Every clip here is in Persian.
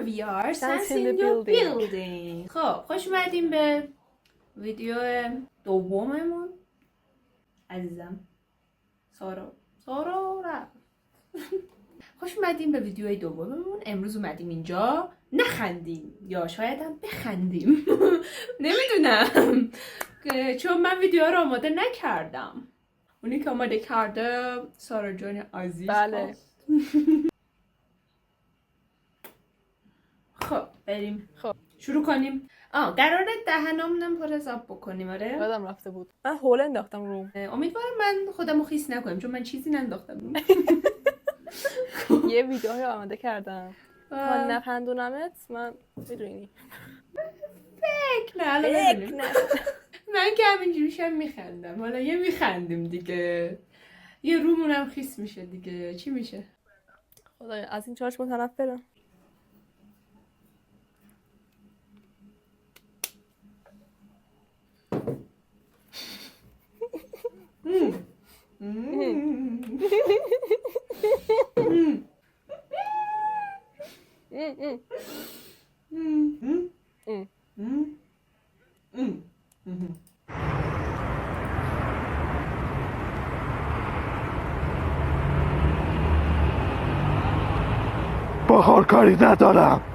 we are Sense Sense in in the your building. building. خب خوش اومدیم به ویدیو دوممون. عزیزم سارا رفت. خوش اومدیم به ویدیوی دوممون. امروز اومدیم اینجا نخندیم یا شاید هم بخندیم. نمیدونم چون من ویدیو رو آماده نکردم. اونی که آماده کرده سارا جان عزیز. بله. خب بریم. خب شروع کنیم. قراره دهنمونم پر از آب بکنیم. آره یادم رفته بود من حوله انداختم روم. امیدوارم من خودمو خیس نکنم چون من چیزی ننداختم روم. یه ویدیو رو آماده کردم تا نخندونمت. من میدونی فکر نه الان ببینیم. من که همینجوری شم میخندم. حالا یه میخندیم دیگه. یه رومونم خیس میشه دیگه. چی میشه؟ خدایا از این چارش متنفرم. بخور کاری ندارم.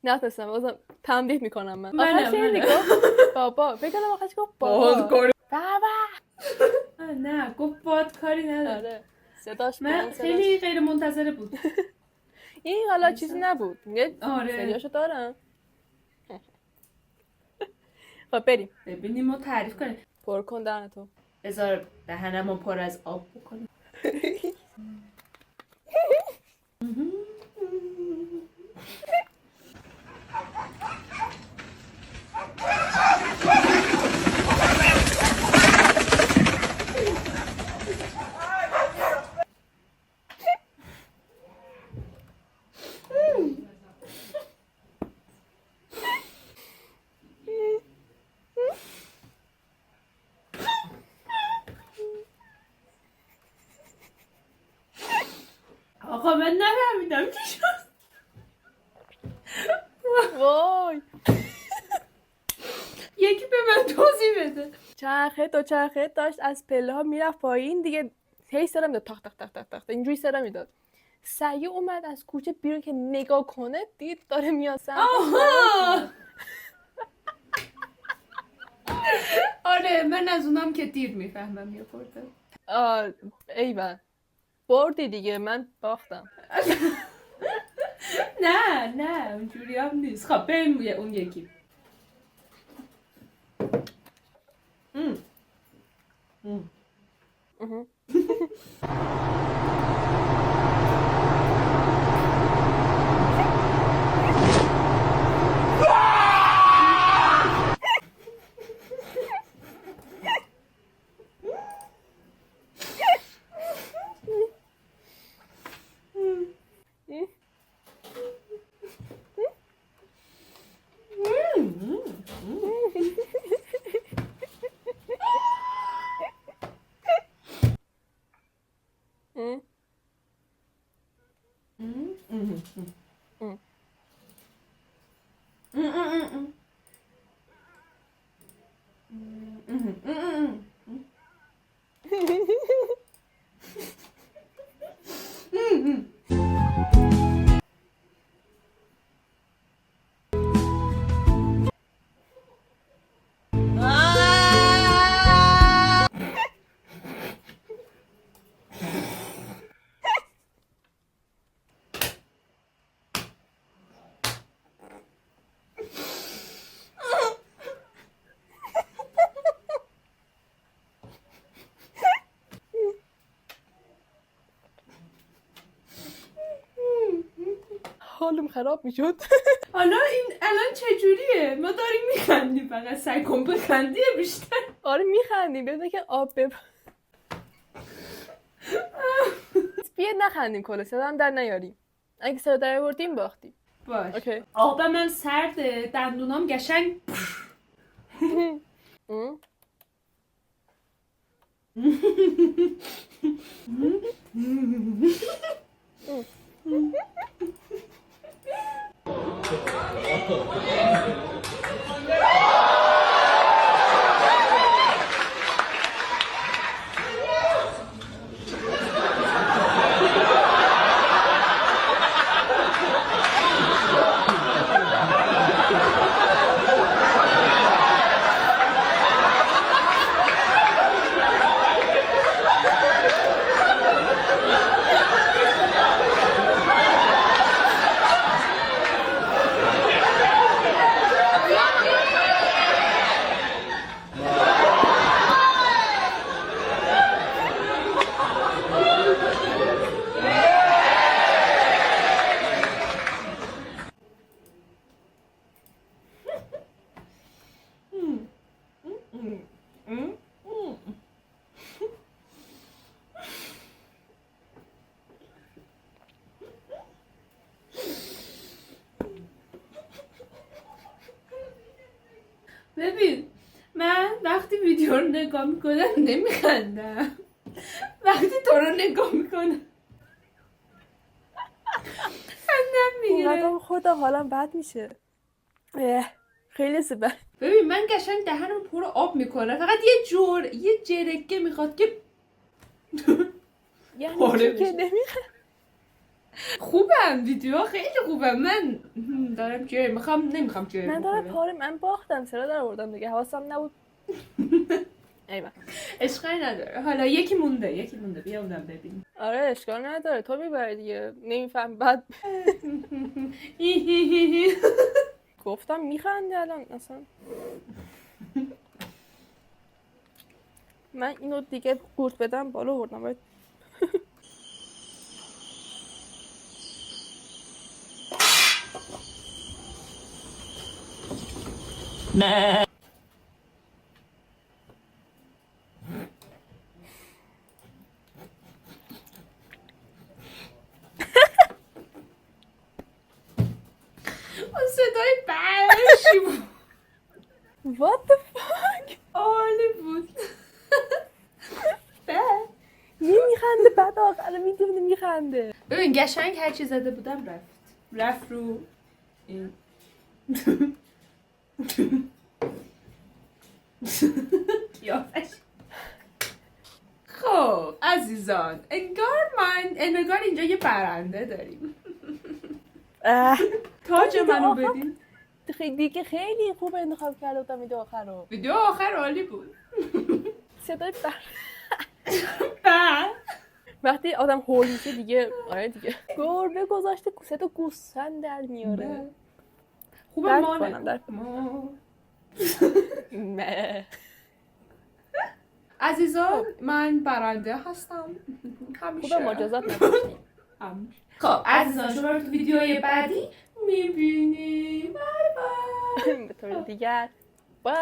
نتونستم بازم تنبیه میکنم من. منم. آخرش اینی گفت بابا بگم آخرش گفت بابا نه گفت باد کاری نداره. آره صداش من خیلی غیر منتظره بود. این حالا چیزی نبود. میگه آره سریاشو دارم. خب بریم ببینیم و تعریف کنیم. پر کن دهنتو. بذار دهنمو پر از آب بکنم. آقا من نفهمیدم چی شد. وای یکی به من توضیح بده. چرخه داشت از پله ها میرفت پایین دیگه. هی سرم میداد تاخ تاخ تاخ تاخ تاخ اینجوری سرم میداد. سعیه اومد از کوچه بیرون که نگاه کنه دید داره میاد سمت. آره من از اونام که دیر میفهمم یه خورده. ایول بردی دیگه من باختم. نه اونجوری هم نیست. خب بریم اون یکی. حالم خراب میشد. حالا این الان چجوریه؟ ما داریم میخندیم فقط سعی کن بخندی بیشتر. آره میخندیم بدون که آب بیا نخندیم کلا صدا هم در نیاریم. اگه صدا در آوردیم باختیم. باش. اوکی. آب من سرده، دندونام قشنگ. ببین من وقتی ویدیو رو نگاه میکنم نمیخندم، وقتی تو رو نگاه میکنم خندم میگیره. اینقدر خدا حالم بد میشه. خیلی سبب. ببین من قشنگ دهنم پر آب میکنه، فقط یه جرگه میخواد که یعنی پاره چی که بشه. نمیخواد. خوبم ویدیو خیلی خوبم. من دارم نمیخوام جر من دارم بخورم. من باختم، چرا در آوردم دیگه، حواسم نبود. ایوه. اشکالی نداره. حالا یکی مونده بیا اونم ببین. آره اشکال نداره، تو میبری دیگه. نمیفهم بعد گفتم میخنده الان اصلا. من اینو دیگه قورت بدم بالا بردم باید. نه اون صدای برشی بود. What the fuck؟ عالی بود. نمیخنده بعد آخر ویدیو نمیخنده. ببین قشنگ هر چی زده بودم رفت رو این قیافش. خب عزیزان انگار اینجا یه برنده داریم. تاج منو بدین. دیگه خیلی خوب انتخاب کرده بودم ویدیو آخر رو. ویدیو آخر عالی بود. صدای بعد وقتی آدم هول میشه دیگه آره دیگه گربه گذاشته صدا گوسفند در میاره. خوبه درک ما کنم، ما نه. عزیزان من برنده هستم همیشه. خوبه مجازات نداشتیم. خب عزیزان شما رو تو ویدیوی بعدی میبینیم. بای بای. به طور دیگر بای.